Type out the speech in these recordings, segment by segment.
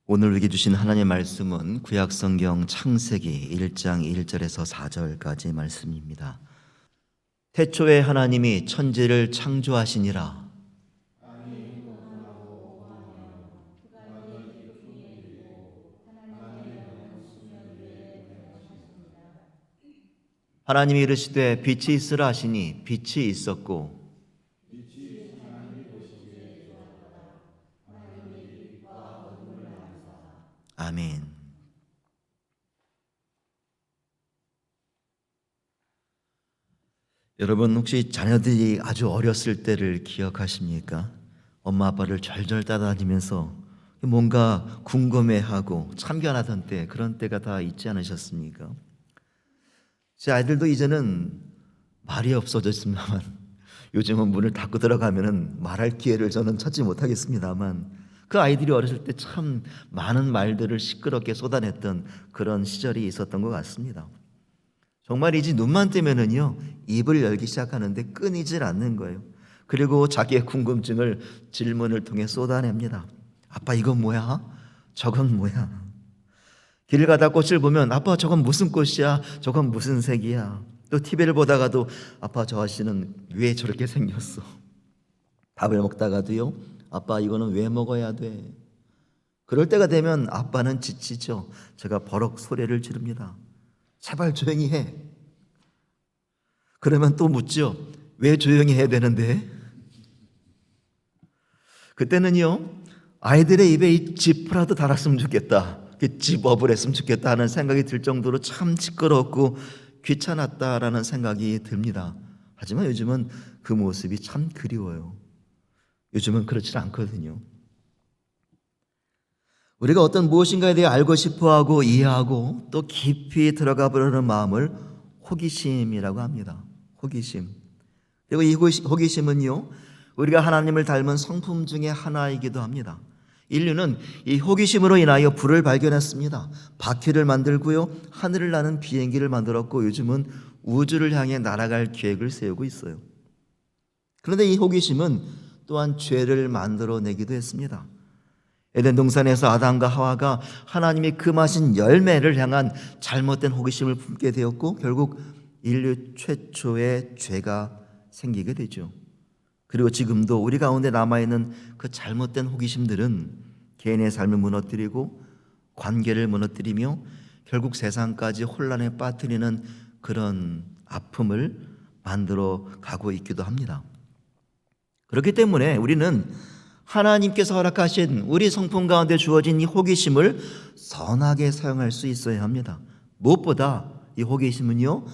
오늘 우리에게 주신 하나님의 말씀은 구약성경 창세기 1장 1절에서 4절까지 말씀입니다. 태초에 하나님이 천지를 창조하시니라. 하나님이 이르시되 빛이 있으라 하시니 빛이 있었고, 아멘. 여러분, 혹시 자녀들이 아주 어렸을 때를 기억하십니까? 엄마 아빠를 절절 따라다니면서 뭔가 궁금해하고 참견하던 때, 그런 때가 다 있지 않으셨습니까? 제 아이들도 이제는 말이 없어졌습니다만, 요즘은 문을 닫고 들어가면은 말할 기회를 저는 찾지 못하겠습니다만, 그 아이들이 어렸을 때 참 많은 말들을 시끄럽게 쏟아냈던 그런 시절이 있었던 것 같습니다. 정말이지 눈만 뜨면은요, 입을 열기 시작하는데 끊이질 않는 거예요. 그리고 자기의 궁금증을 질문을 통해 쏟아냅니다. 아빠, 이건 뭐야? 저건 뭐야? 길을 가다 꽃을 보면 아빠, 저건 무슨 꽃이야? 저건 무슨 색이야? 또 TV를 보다가도 아빠, 저 아저씨는 왜 저렇게 생겼어? 밥을 먹다가도요, 아빠, 이거는 왜 먹어야 돼? 그럴 때가 되면 아빠는 지치죠. 제가 버럭 소리를 지릅니다. 제발 조용히 해. 그러면 또 묻죠. 왜 조용히 해야 되는데? 그때는요, 아이들의 입에 이 지푸라도 달았으면 좋겠다, 집업을 했으면 좋겠다 하는 생각이 들 정도로 참 시끄럽고 귀찮았다라는 생각이 듭니다. 하지만 요즘은 그 모습이 참 그리워요. 요즘은 그렇지 않거든요. 우리가 어떤 무엇인가에 대해 알고 싶어하고 이해하고 또 깊이 들어가 보려는 마음을 호기심이라고 합니다. 호기심. 그리고 이 호기심은요, 우리가 하나님을 닮은 성품 중에 하나이기도 합니다. 인류는 이 호기심으로 인하여 불을 발견했습니다. 바퀴를 만들고요, 하늘을 나는 비행기를 만들었고, 요즘은 우주를 향해 날아갈 계획을 세우고 있어요. 그런데 이 호기심은 또한 죄를 만들어내기도 했습니다. 에덴 동산에서 아담과 하와가 하나님이 금하신 열매를 향한 잘못된 호기심을 품게 되었고, 결국 인류 최초의 죄가 생기게 되죠. 그리고 지금도 우리 가운데 남아있는 그 잘못된 호기심들은 개인의 삶을 무너뜨리고 관계를 무너뜨리며 결국 세상까지 혼란에 빠뜨리는 그런 아픔을 만들어 가고 있기도 합니다. 그렇기 때문에 우리는 하나님께서 허락하신 우리 성품 가운데 주어진 이 호기심을 선하게 사용할 수 있어야 합니다. 무엇보다 이 호기심은요,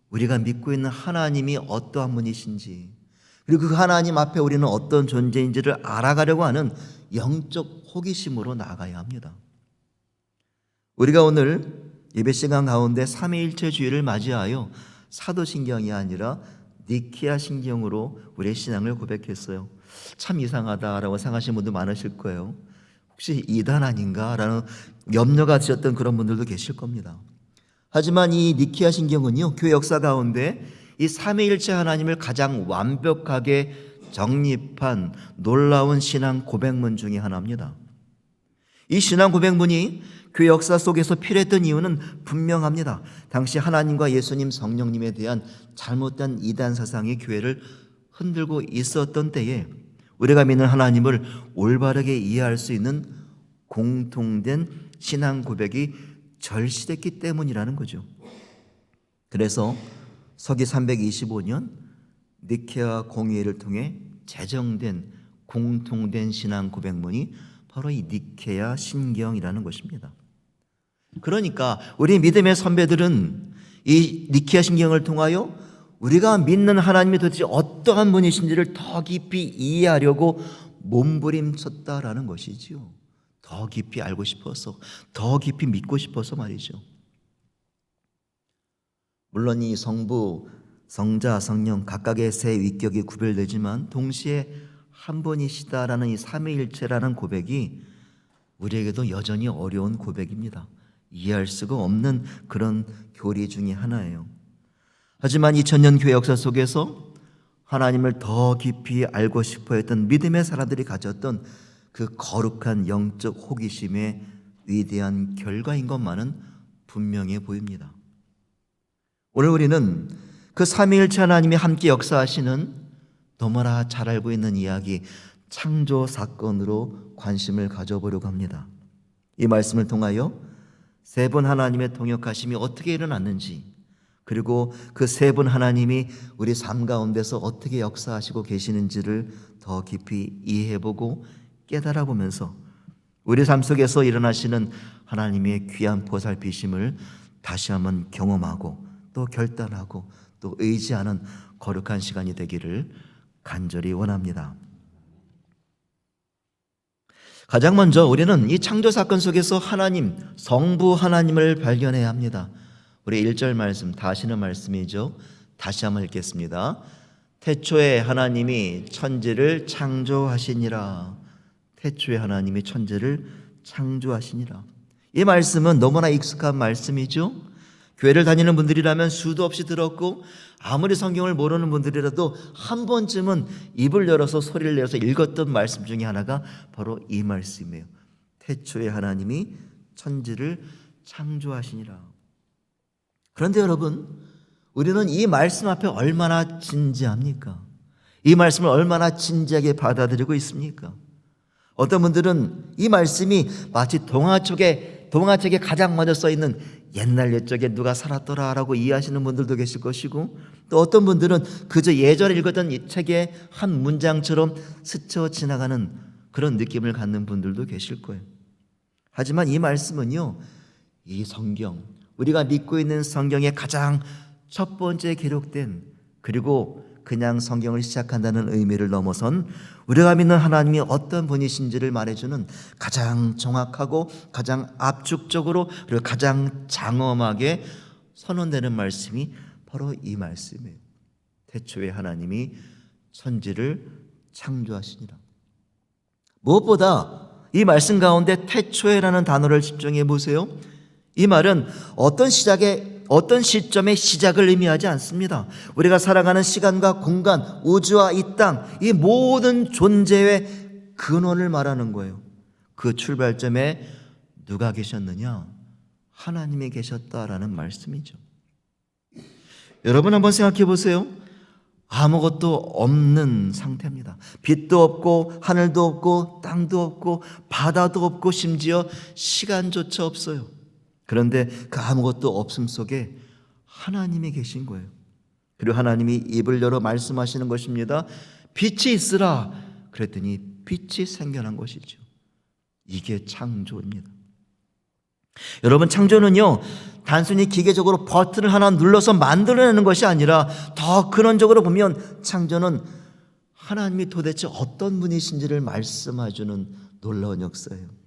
우리가 믿고 있는 하나님이 어떠한 분이신지, 그리고 그 하나님 앞에 우리는 어떤 존재인지를 알아가려고 하는 영적 호기심으로 나아가야 합니다. 우리가 오늘 예배 시간 가운데 삼위일체 주일을 맞이하여 사도신경이 아니라 니케아 신경으로 우리의 신앙을 고백했어요. 참 이상하다라고 생각하시는 분도 많으실 거예요. 혹시 이단 아닌가라는 염려가 드셨던 그런 분들도 계실 겁니다. 하지만 이 니케아 신경은요, 교회 역사 가운데 이 삼위일체 하나님을 가장 완벽하게 정립한 놀라운 신앙 고백문 중에 하나입니다. 이 신앙 고백문이 교회 역사 속에서 필요했던 이유는 분명합니다. 당시 하나님과 예수님, 성령님에 대한 잘못된 이단 사상이 교회를 흔들고 있었던 때에 우리가 믿는 하나님을 올바르게 이해할 수 있는 공통된 신앙 고백이 절실했기 때문이라는 거죠. 그래서 서기 325년 니케아 공의회를 통해 제정된 공통된 신앙 고백문이 바로 이 니케아 신경이라는 것입니다. 그러니까 우리 믿음의 선배들은 이 니케아 신경을 통하여 우리가 믿는 하나님이 도대체 어떠한 분이신지를 더 깊이 이해하려고 몸부림쳤다라는 것이지요. 더 깊이 알고 싶어서, 더 깊이 믿고 싶어서 말이죠. 물론 이 성부, 성자, 성령 각각의 세 위격이 구별되지만 동시에 한 분이시다라는 이 삼위일체라는 고백이 우리에게도 여전히 어려운 고백입니다. 이해할 수가 없는 그런 교리 중에 하나예요. 하지만 2000년 교회 역사 속에서 하나님을 더 깊이 알고 싶어 했던 믿음의 사람들이 가졌던 그 거룩한 영적 호기심의 위대한 결과인 것만은 분명해 보입니다. 오늘 우리는 그 삼위일체 하나님이 함께 역사하시는 너무나 잘 알고 있는 이야기, 창조 사건으로 관심을 가져보려고 합니다. 이 말씀을 통하여 세 분 하나님의 동역하심이 어떻게 일어났는지, 그리고 그 세 분 하나님이 우리 삶 가운데서 어떻게 역사하시고 계시는지를 더 깊이 이해해보고 깨달아보면서 우리 삶 속에서 일어나시는 하나님의 귀한 보살피심을 다시 한번 경험하고 또 결단하고 또 의지하는 거룩한 시간이 되기를 간절히 원합니다. 가장 먼저 우리는 이 창조 사건 속에서 하나님, 성부 하나님을 발견해야 합니다. 우리 1절 말씀, 다시는 말씀이죠. 다시 한번 읽겠습니다. 태초에 하나님이 천지를 창조하시니라. 태초에 하나님이 천지를 창조하시니라. 이 말씀은 너무나 익숙한 말씀이죠. 교회를 다니는 분들이라면 수도 없이 들었고, 아무리 성경을 모르는 분들이라도 한 번쯤은 입을 열어서 소리를 내서 읽었던 말씀 중에 하나가 바로 이 말씀이에요. 태초에 하나님이 천지를 창조하시니라. 그런데 여러분, 우리는 이 말씀 앞에 얼마나 진지합니까? 이 말씀을 얼마나 진지하게 받아들이고 있습니까? 어떤 분들은 이 말씀이 마치 동화책에 가장 먼저 써있는 옛날 옛적에 누가 살았더라라고 이해하시는 분들도 계실 것이고, 또 어떤 분들은 그저 예전에 읽었던 이 책의 한 문장처럼 스쳐 지나가는 그런 느낌을 갖는 분들도 계실 거예요. 하지만 이 말씀은요, 이 성경, 우리가 믿고 있는 성경의 가장 첫 번째 기록된, 그리고 그냥 성경을 시작한다는 의미를 넘어선 우리가 믿는 하나님이 어떤 분이신지를 말해주는 가장 정확하고 가장 압축적으로, 그리고 가장 장엄하게 선언되는 말씀이 바로 이 말씀이에요. 태초에 하나님이 천지를 창조하시니라. 무엇보다 이 말씀 가운데 태초에라는 단어를 집중해 보세요. 이 말은 어떤 시점의 시작을 의미하지 않습니다. 우리가 살아가는 시간과 공간, 우주와 이 땅, 이 모든 존재의 근원을 말하는 거예요. 그 출발점에 누가 계셨느냐? 하나님이 계셨다라는 말씀이죠. 여러분 한번 생각해 보세요. 아무것도 없는 상태입니다. 빛도 없고 하늘도 없고 땅도 없고 바다도 없고 심지어 시간조차 없어요. 그런데 그 아무것도 없음 속에 하나님이 계신 거예요. 그리고 하나님이 입을 열어 말씀하시는 것입니다. 빛이 있으라. 그랬더니 빛이 생겨난 것이죠. 이게 창조입니다. 여러분, 창조는요, 단순히 기계적으로 버튼을 하나 눌러서 만들어내는 것이 아니라 더 근원적으로 보면 창조는 하나님이 도대체 어떤 분이신지를 말씀해주는 놀라운 역사예요.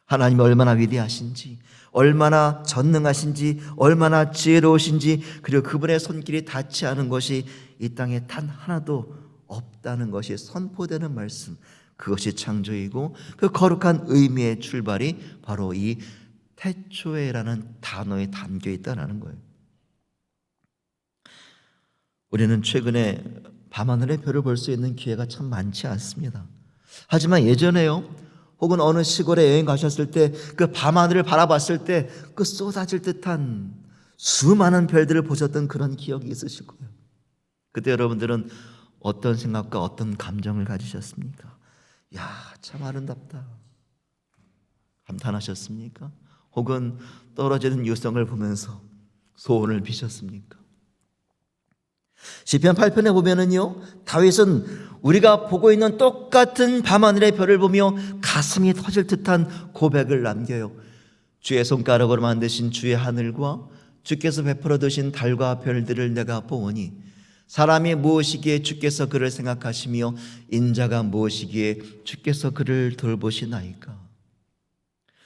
하나님이 얼마나 위대하신지, 얼마나 전능하신지, 얼마나 지혜로우신지, 그리고 그분의 손길이 닿지 않은 것이 이 땅에 단 하나도 없다는 것이 선포되는 말씀, 그것이 창조이고 그 거룩한 의미의 출발이 바로 이 태초에라는 단어에 담겨 있다는 거예요. 우리는 최근에 밤하늘의 별을 볼 수 있는 기회가 참 많지 않습니다. 하지만 예전에요, 혹은 어느 시골에 여행 가셨을 때 그 밤하늘을 바라봤을 때 그 쏟아질 듯한 수많은 별들을 보셨던 그런 기억이 있으실 거예요. 그때 여러분들은 어떤 생각과 어떤 감정을 가지셨습니까? 야, 참 아름답다 감탄하셨습니까? 혹은 떨어지는 유성을 보면서 소원을 비셨습니까? 시편 8편에 보면은요, 다윗은 우리가 보고 있는 똑같은 밤하늘의 별을 보며 가슴이 터질 듯한 고백을 남겨요. 주의 손가락으로 만드신 주의 하늘과 주께서 베풀어 두신 달과 별들을 내가 보오니 사람이 무엇이기에 주께서 그를 생각하시며 인자가 무엇이기에 주께서 그를 돌보시나이까.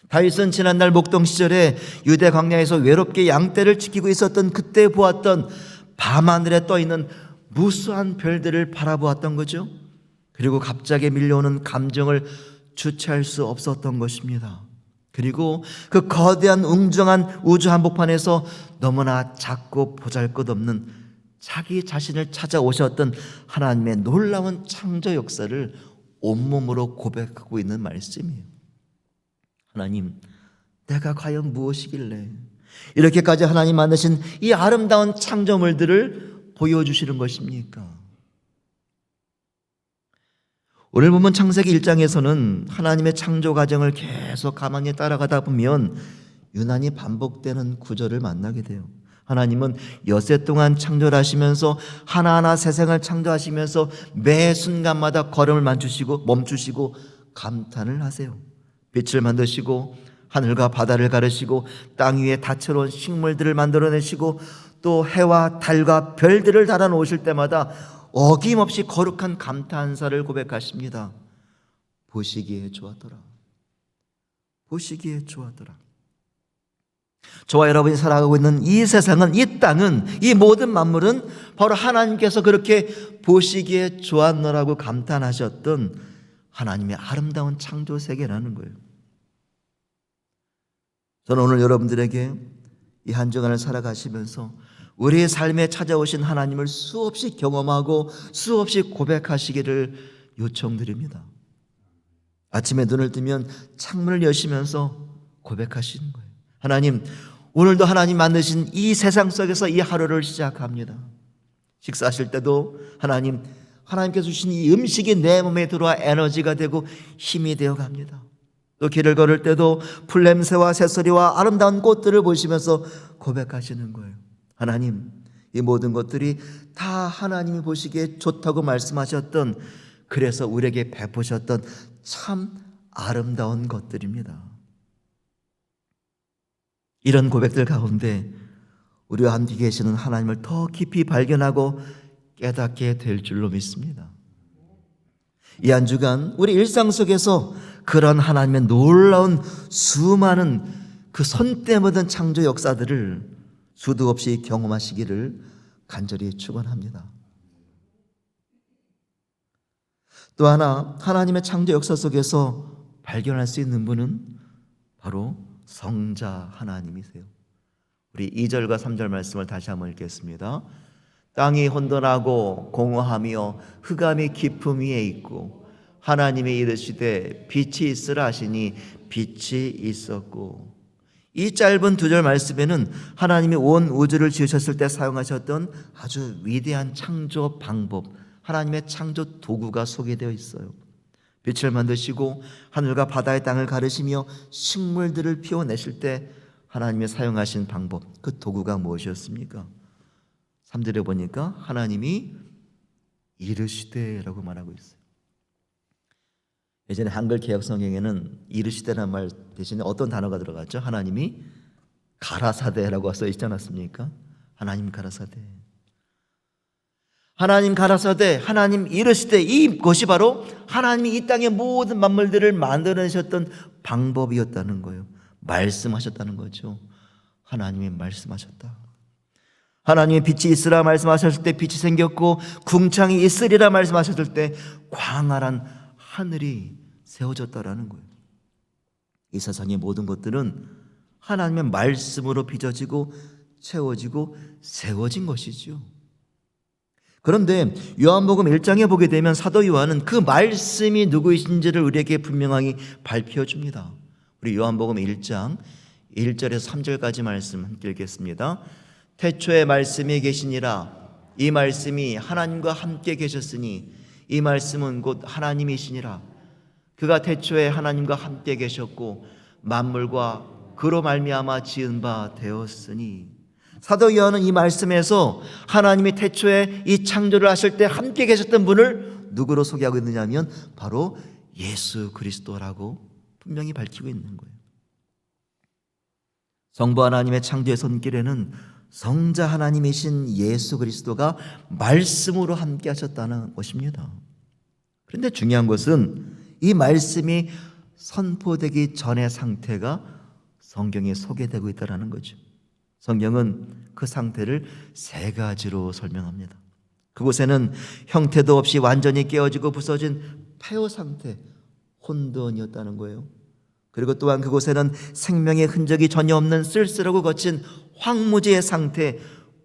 다윗은 지난날 목동 시절에 유대 광야에서 외롭게 양떼를 지키고 있었던 그때 보았던 밤하늘에 떠있는 무수한 별들을 바라보았던 거죠. 그리고 갑자기 밀려오는 감정을 주체할 수 없었던 것입니다. 그리고 그 거대한 웅장한 우주 한복판에서 너무나 작고 보잘것없는 자기 자신을 찾아오셨던 하나님의 놀라운 창조 역사를 온몸으로 고백하고 있는 말씀이에요. 하나님, 내가 과연 무엇이길래 이렇게까지 하나님 만드신 이 아름다운 창조물들을 보여주시는 것입니까? 오늘 보면 창세기 1장에서는 하나님의 창조 과정을 계속 가만히 따라가다 보면 유난히 반복되는 구절을 만나게 돼요. 하나님은 엿새 동안 창조를 하시면서 하나하나 세상을 창조하시면서 매 순간마다 걸음을 멈추시고 감탄을 하세요. 빛을 만드시고 하늘과 바다를 가르시고 땅 위에 다채로운 식물들을 만들어내시고 또 해와 달과 별들을 달아놓으실 때마다 어김없이 거룩한 감탄사를 고백하십니다. 보시기에 좋았더라. 보시기에 좋았더라. 저와 여러분이 살아가고 있는 이 세상은, 이 땅은, 이 모든 만물은 바로 하나님께서 그렇게 보시기에 좋았노라고 감탄하셨던 하나님의 아름다운 창조 세계라는 거예요. 저는 오늘 여러분들에게 이 한 주간을 살아가시면서 우리의 삶에 찾아오신 하나님을 수없이 경험하고 수없이 고백하시기를 요청드립니다. 아침에 눈을 뜨면 창문을 여시면서 고백하시는 거예요. 하나님, 오늘도 하나님 만드신 이 세상 속에서 이 하루를 시작합니다. 식사하실 때도 하나님께서 주신 이 음식이 내 몸에 들어와 에너지가 되고 힘이 되어 갑니다. 또 길을 걸을 때도 풀냄새와 새소리와 아름다운 꽃들을 보시면서 고백하시는 거예요. 하나님, 이 모든 것들이 다 하나님이 보시기에 좋다고 말씀하셨던, 그래서 우리에게 베푸셨던 참 아름다운 것들입니다. 이런 고백들 가운데 우리와 함께 계시는 하나님을 더 깊이 발견하고 깨닫게 될 줄로 믿습니다. 이 한 주간 우리 일상 속에서 그런 하나님의 놀라운 수많은 그 손때 묻은 창조 역사들을 수도 없이 경험하시기를 간절히 축원합니다. 또 하나, 하나님의 창조 역사 속에서 발견할 수 있는 분은 바로 성자 하나님이세요. 우리 2절과 3절 말씀을 다시 한번 읽겠습니다. 땅이 혼돈하고 공허하며 흑암이 깊음 위에 있고 하나님이 이르시되 빛이 있으라 하시니 빛이 있었고. 이 짧은 2절 말씀에는 하나님이 온 우주를 지으셨을 때 사용하셨던 아주 위대한 창조 방법, 하나님의 창조 도구가 소개되어 있어요. 빛을 만드시고 하늘과 바다의 땅을 가르시며 식물들을 피워내실 때 하나님이 사용하신 방법, 그 도구가 무엇이었습니까? 3절에 보니까 하나님이 이르시되라고 말하고 있어요. 예전에 한글 개역 성경에는 이르시되라는 말 대신에 어떤 단어가 들어갔죠? 하나님이 가라사대라고 써 있지 않았습니까? 하나님 가라사대, 하나님 가라사대, 하나님 이르시되, 이것이 바로 하나님이 이 땅의 모든 만물들을 만들어내셨던 방법이었다는 거예요. 말씀하셨다는 거죠. 하나님이 말씀하셨다. 하나님의 빛이 있으라 말씀하셨을 때 빛이 생겼고, 궁창이 있으리라 말씀하셨을 때 광활한 하늘이 세워졌다라는 거예요. 이 세상의 모든 것들은 하나님의 말씀으로 빚어지고 채워지고 세워진 것이죠. 그런데 요한복음 1장에 보게 되면 사도 요한은 그 말씀이 누구이신지를 우리에게 분명하게 밝혀줍니다. 우리 요한복음 1장 1절에서 3절까지 말씀 함께 읽겠습니다. 태초에 말씀이 계시니라. 이 말씀이 하나님과 함께 계셨으니 이 말씀은 곧 하나님이시니라. 그가 태초에 하나님과 함께 계셨고 만물과 그로 말미암아 지은 바 되었으니. 사도 요한은 이 말씀에서 하나님이 태초에 이 창조를 하실 때 함께 계셨던 분을 누구로 소개하고 있느냐 하면 바로 예수 그리스도라고 분명히 밝히고 있는 거예요. 성부 하나님의 창조의 손길에는 성자 하나님이신 예수 그리스도가 말씀으로 함께 하셨다는 것입니다. 그런데 중요한 것은 이 말씀이 선포되기 전의 상태가 성경에 소개되고 있다는 거죠. 성경은 그 상태를 3가지로 설명합니다. 그곳에는 형태도 없이 완전히 깨어지고 부서진 폐허 상태, 혼돈이었다는 거예요. 그리고 또한 그곳에는 생명의 흔적이 전혀 없는 쓸쓸하고 거친 황무지의 상태,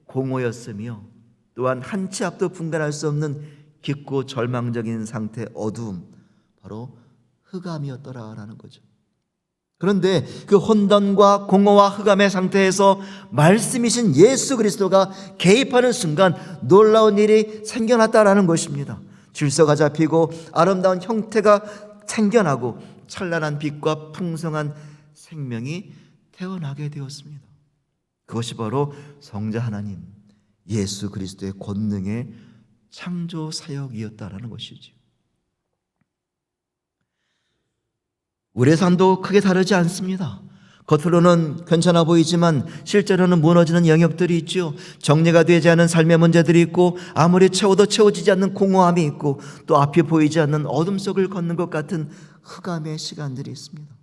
공허였으며, 또한 한 치 앞도 분간할 수 없는 깊고 절망적인 상태, 어두움, 바로 흑암이었더라라는 거죠. 그런데 그 혼돈과 공허와 흑암의 상태에서 말씀이신 예수 그리스도가 개입하는 순간 놀라운 일이 생겨났다라는 것입니다. 질서가 잡히고 아름다운 형태가 생겨나고 찬란한 빛과 풍성한 생명이 태어나게 되었습니다. 그것이 바로 성자 하나님 예수 그리스도의 권능의 창조 사역이었다라는 것이죠. 우리의 삶도 크게 다르지 않습니다. 겉으로는 괜찮아 보이지만 실제로는 무너지는 영역들이 있죠. 정리가 되지 않은 삶의 문제들이 있고 아무리 채워도 채워지지 않는 공허함이 있고 또 앞이 보이지 않는 어둠 속을 걷는 것 같은 흑암의 시간들이 있습니다.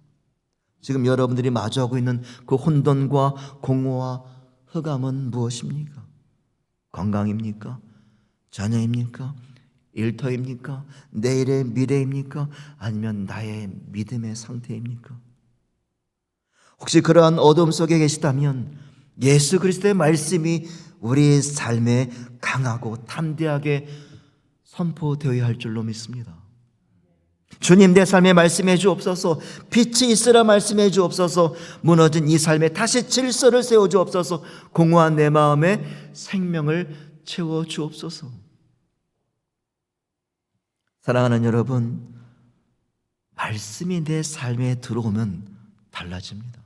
지금 여러분들이 마주하고 있는 그 혼돈과 공허와 흑암은 무엇입니까? 건강입니까? 자녀입니까? 일터입니까? 내일의 미래입니까? 아니면 나의 믿음의 상태입니까? 혹시 그러한 어둠 속에 계시다면 예수 그리스도의 말씀이 우리 삶에 강하고 담대하게 선포되어야 할 줄로 믿습니다. 주님, 내 삶에 말씀해 주옵소서. 빛이 있으라 말씀해 주옵소서. 무너진 이 삶에 다시 질서를 세워 주옵소서. 공허한 내 마음에 생명을 채워 주옵소서. 사랑하는 여러분, 말씀이 내 삶에 들어오면 달라집니다.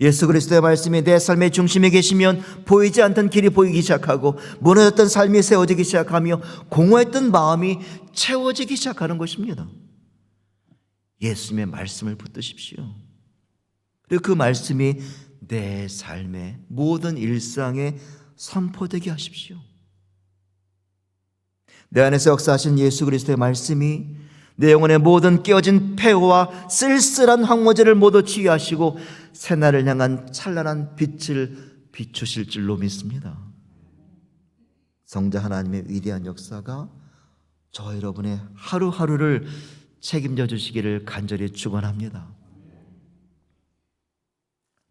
예수 그리스도의 말씀이 내 삶의 중심에 계시면 보이지 않던 길이 보이기 시작하고 무너졌던 삶이 세워지기 시작하며 공허했던 마음이 채워지기 시작하는 것입니다. 예수님의 말씀을 붙드십시오. 그리고 그 말씀이 내 삶의 모든 일상에 선포되게 하십시오. 내 안에서 역사하신 예수 그리스도의 말씀이 내 영혼의 모든 깨어진 폐허와 쓸쓸한 황무지를 모두 치유하시고 새날을 향한 찬란한 빛을 비추실 줄로 믿습니다. 성자 하나님의 위대한 역사가 저 여러분의 하루하루를 책임져 주시기를 간절히 축원합니다.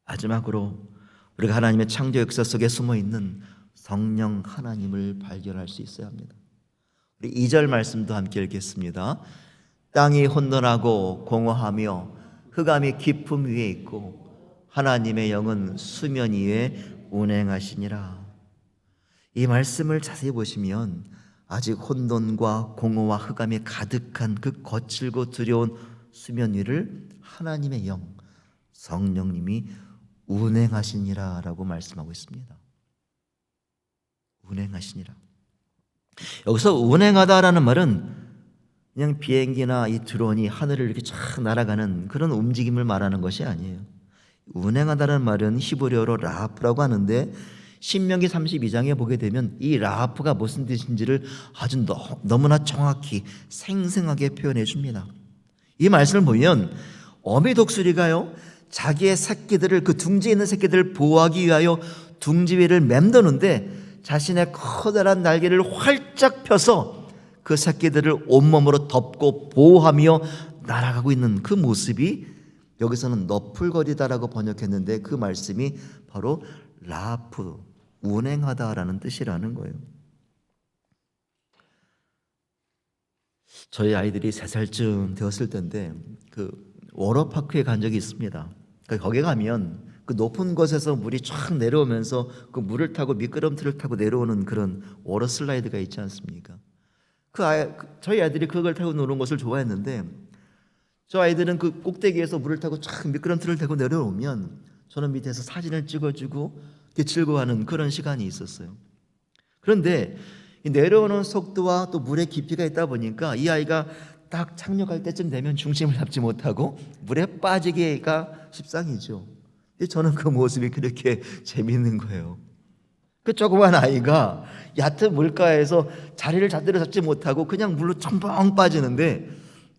마지막으로 우리가 하나님의 창조 역사 속에 숨어 있는 성령 하나님을 발견할 수 있어야 합니다. 우리 2절 말씀도 함께 읽겠습니다. 땅이 혼돈하고 공허하며 흑암이 깊음 위에 있고 하나님의 영은 수면 위에 운행하시니라. 이 말씀을 자세히 보시면 아직 혼돈과 공허와 흑암이 가득한 그 거칠고 두려운 수면 위를 하나님의 영, 성령님이 운행하시니라 라고 말씀하고 있습니다. 운행하시니라. 여기서 운행하다라는 말은 그냥 비행기나 이 드론이 하늘을 이렇게 쫙 날아가는 그런 움직임을 말하는 것이 아니에요. 운행하다는 말은 히브리어로 라하프라고 하는데 신명기 32장에 보게 되면 이 라하프가 무슨 뜻인지를 아주 너무나 정확히 생생하게 표현해 줍니다. 이 말씀을 보면 어미 독수리가요 자기의 새끼들을 그 둥지에 있는 새끼들을 보호하기 위하여 둥지 위를 맴도는데 자신의 커다란 날개를 활짝 펴서 그 새끼들을 온몸으로 덮고 보호하며 날아가고 있는 그 모습이 여기서는 너풀거리다라고 번역했는데 그 말씀이 바로 라프, 운행하다라는 뜻이라는 거예요. 저희 아이들이 3살쯤 되었을 때인데 그 워터파크에 간 적이 있습니다. 거기 가면 그 높은 곳에서 물이 쫙 내려오면서 그 물을 타고 미끄럼틀을 타고 내려오는 그런 워터 슬라이드가 있지 않습니까? 저희 아이들이 그걸 타고 노는 것을 좋아했는데 저 아이들은 그 꼭대기에서 물을 타고 쫙 미끄럼틀을 타고 내려오면 저는 밑에서 사진을 찍어주고 즐거워하는 그런 시간이 있었어요. 그런데 내려오는 속도와 또 물의 깊이가 있다 보니까 이 아이가 딱 착륙할 때쯤 되면 중심을 잡지 못하고 물에 빠지기가 십상이죠. 저는 그 모습이 그렇게 재미있는 거예요. 그 조그만 아이가 얕은 물가에서 자리를 제대로 잡지 못하고 그냥 물로 첨벙 빠지는데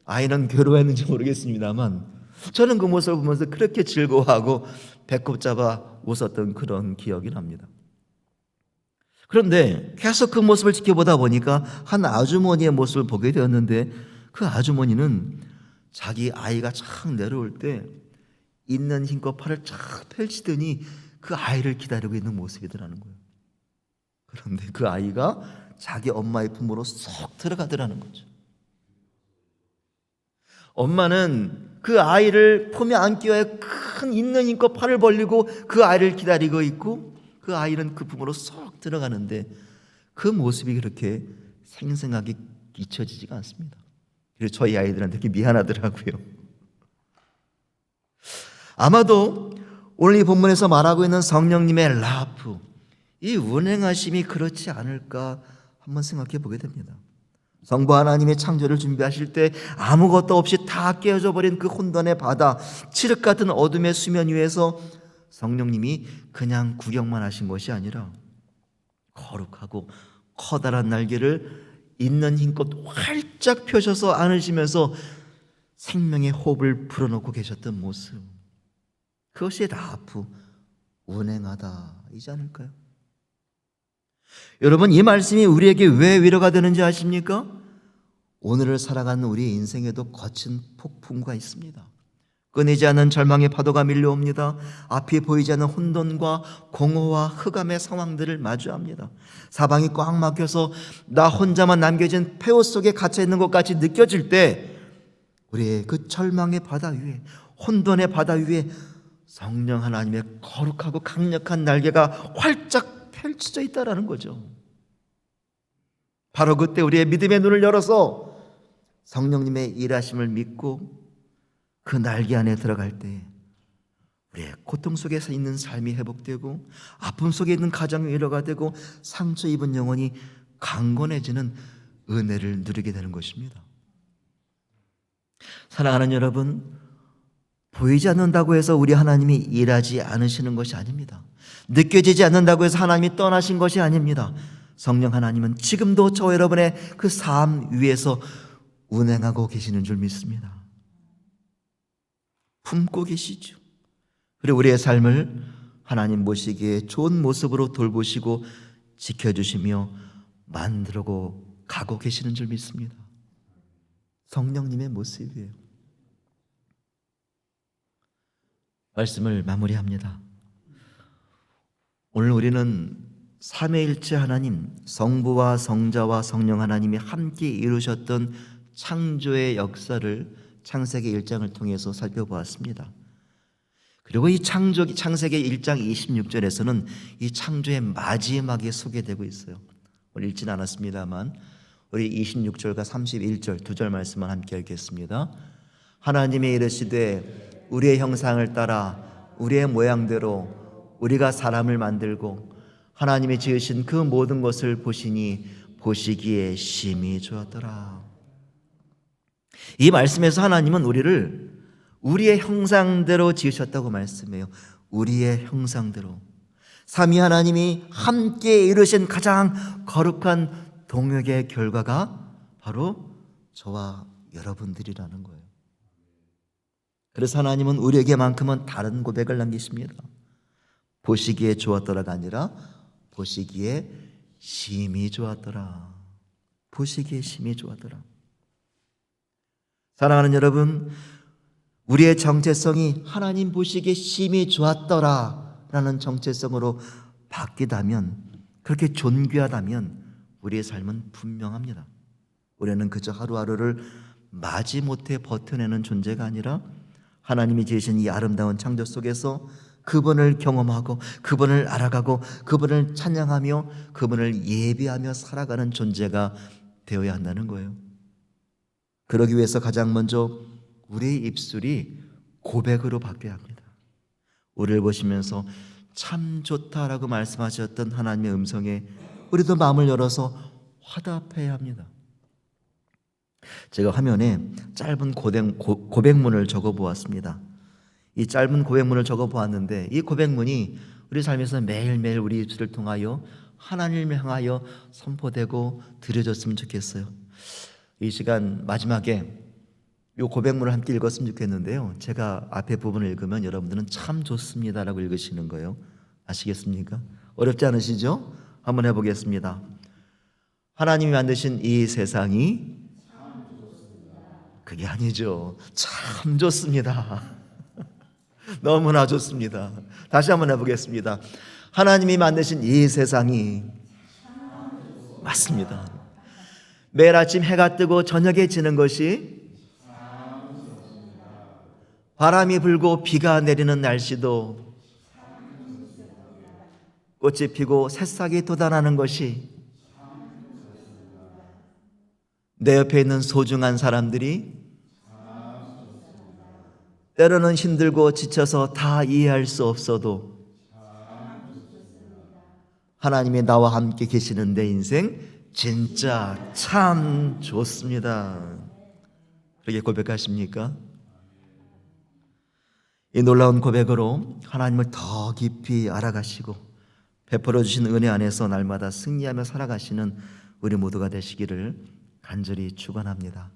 아이는 괴로워했는지 모르겠습니다만 저는 그 모습을 보면서 그렇게 즐거워하고 배꼽 잡아 웃었던 그런 기억이 납니다. 그런데 계속 그 모습을 지켜보다 보니까 한 아주머니의 모습을 보게 되었는데 그 아주머니는 자기 아이가 착 내려올 때 있는 힘껏 팔을 쫙 펼치더니 그 아이를 기다리고 있는 모습이더라는 거예요. 그런데 그 아이가 자기 엄마의 품으로 쏙 들어가더라는 거죠. 엄마는 그 아이를 품에 안기어야 큰 있는 힘껏 팔을 벌리고 그 아이를 기다리고 있고, 그 아이는 그 품으로 쏙 들어가는데 그 모습이 그렇게 생생하게 잊혀지지가 않습니다. 그래서 저희 아이들한테 되게 미안하더라고요. 아마도 오늘 이 본문에서 말하고 있는 성령님의 라프, 이 운행하심이 그렇지 않을까 한번 생각해 보게 됩니다. 성부 하나님의 창조를 준비하실 때 아무것도 없이 다 깨어져 버린 그 혼돈의 바다, 칠흑 같은 어둠의 수면 위에서 성령님이 그냥 구경만 하신 것이 아니라 거룩하고 커다란 날개를 있는 힘껏 활짝 펴셔서 안으시면서 생명의 호흡을 불어넣고 계셨던 모습, 그것이 라프, 운행하다이지 않을까요? 여러분, 이 말씀이 우리에게 왜 위로가 되는지 아십니까? 오늘을 살아가는 우리 인생에도 거친 폭풍과 있습니다. 끊이지 않는 절망의 파도가 밀려옵니다. 앞이 보이지 않는 혼돈과 공허와 흑암의 상황들을 마주합니다. 사방이 꽉 막혀서 나 혼자만 남겨진 폐허 속에 갇혀 있는 것 같이 느껴질 때, 우리의 그 절망의 바다 위에, 혼돈의 바다 위에 성령 하나님의 거룩하고 강력한 날개가 활짝 펼쳐져 있다라는 거죠. 바로 그때 우리의 믿음의 눈을 열어서 성령님의 일하심을 믿고 그 날개 안에 들어갈 때 우리의 고통 속에서 있는 삶이 회복되고, 아픔 속에 있는 가정이 위로가 되고, 상처 입은 영혼이 강건해지는 은혜를 누리게 되는 것입니다. 사랑하는 여러분, 보이지 않는다고 해서 우리 하나님이 일하지 않으시는 것이 아닙니다. 느껴지지 않는다고 해서 하나님이 떠나신 것이 아닙니다. 성령 하나님은 지금도 저 여러분의 그 삶 위에서 운행하고 계시는 줄 믿습니다. 품고 계시죠. 그리고 우리의 삶을 하나님 보시기에 좋은 모습으로 돌보시고 지켜주시며 만들고 가고 계시는 줄 믿습니다. 성령님의 모습이에요. 말씀을 마무리합니다. 오늘 우리는 삼위일체 하나님, 성부와 성자와 성령 하나님이 함께 이루셨던 창조의 역사를 창세기 1장을 통해서 살펴보았습니다. 그리고 이 창세기 1장 26절에서는 이 창조의 마지막에 소개되고 있어요. 오늘 읽지는 않았습니다만 우리 26절과 31절 두 절 말씀만 함께 읽겠습니다. 하나님이 이르시되 우리의 형상을 따라 우리의 모양대로 우리가 사람을 만들고 하나님이 지으신 그 모든 것을 보시니 보시기에 심히 좋았더라. 이 말씀에서 하나님은 우리를 우리의 형상대로 지으셨다고 말씀해요. 우리의 형상대로. 삼위 하나님이 함께 이루신 가장 거룩한 동역의 결과가 바로 저와 여러분들이라는 거예요. 그래서 하나님은 우리에게만큼은 다른 고백을 남기십니다. 보시기에 좋았더라가 아니라 보시기에 심히 좋았더라. 보시기에 심히 좋았더라. 사랑하는 여러분, 우리의 정체성이 하나님 보시기에 심히 좋았더라 라는 정체성으로 바뀌다면, 그렇게 존귀하다면 우리의 삶은 분명합니다. 우리는 그저 하루하루를 마지못해 버텨내는 존재가 아니라 하나님이 지으신 이 아름다운 창조 속에서 그분을 경험하고 그분을 알아가고 그분을 찬양하며 그분을 예배하며 살아가는 존재가 되어야 한다는 거예요. 그러기 위해서 가장 먼저 우리의 입술이 고백으로 바뀌어야 합니다. 우리를 보시면서 참 좋다라고 말씀하셨던 하나님의 음성에 우리도 마음을 열어서 화답해야 합니다. 제가 화면에 짧은 고백문을 적어보았습니다. 이 짧은 고백문을 적어보았는데 이 고백문이 우리 삶에서 매일매일 우리 입술을 통하여 하나님을 향하여 선포되고 드려졌으면 좋겠어요. 이 시간 마지막에 이 고백문을 함께 읽었으면 좋겠는데요, 제가 앞에 부분을 읽으면 여러분들은 참 좋습니다라고 읽으시는 거예요. 아시겠습니까? 어렵지 않으시죠? 한번 해보겠습니다. 하나님이 만드신 이 세상이 그게 아니죠. 참 좋습니다. 너무나 좋습니다. 다시 한번 해보겠습니다. 하나님이 만드신 이 세상이 맞습니다. 매일 아침 해가 뜨고 저녁에 지는 것이 바람이 불고 비가 내리는 날씨도 꽃이 피고 새싹이 돋아나는 것이 내 옆에 있는 소중한 사람들이 때로는 힘들고 지쳐서 다 이해할 수 없어도 하나님이 나와 함께 계시는 내 인생 진짜 참 좋습니다. 그렇게 고백하십니까? 이 놀라운 고백으로 하나님을 더 깊이 알아가시고 베풀어 주신 은혜 안에서 날마다 승리하며 살아가시는 우리 모두가 되시기를 간절히 축원합니다.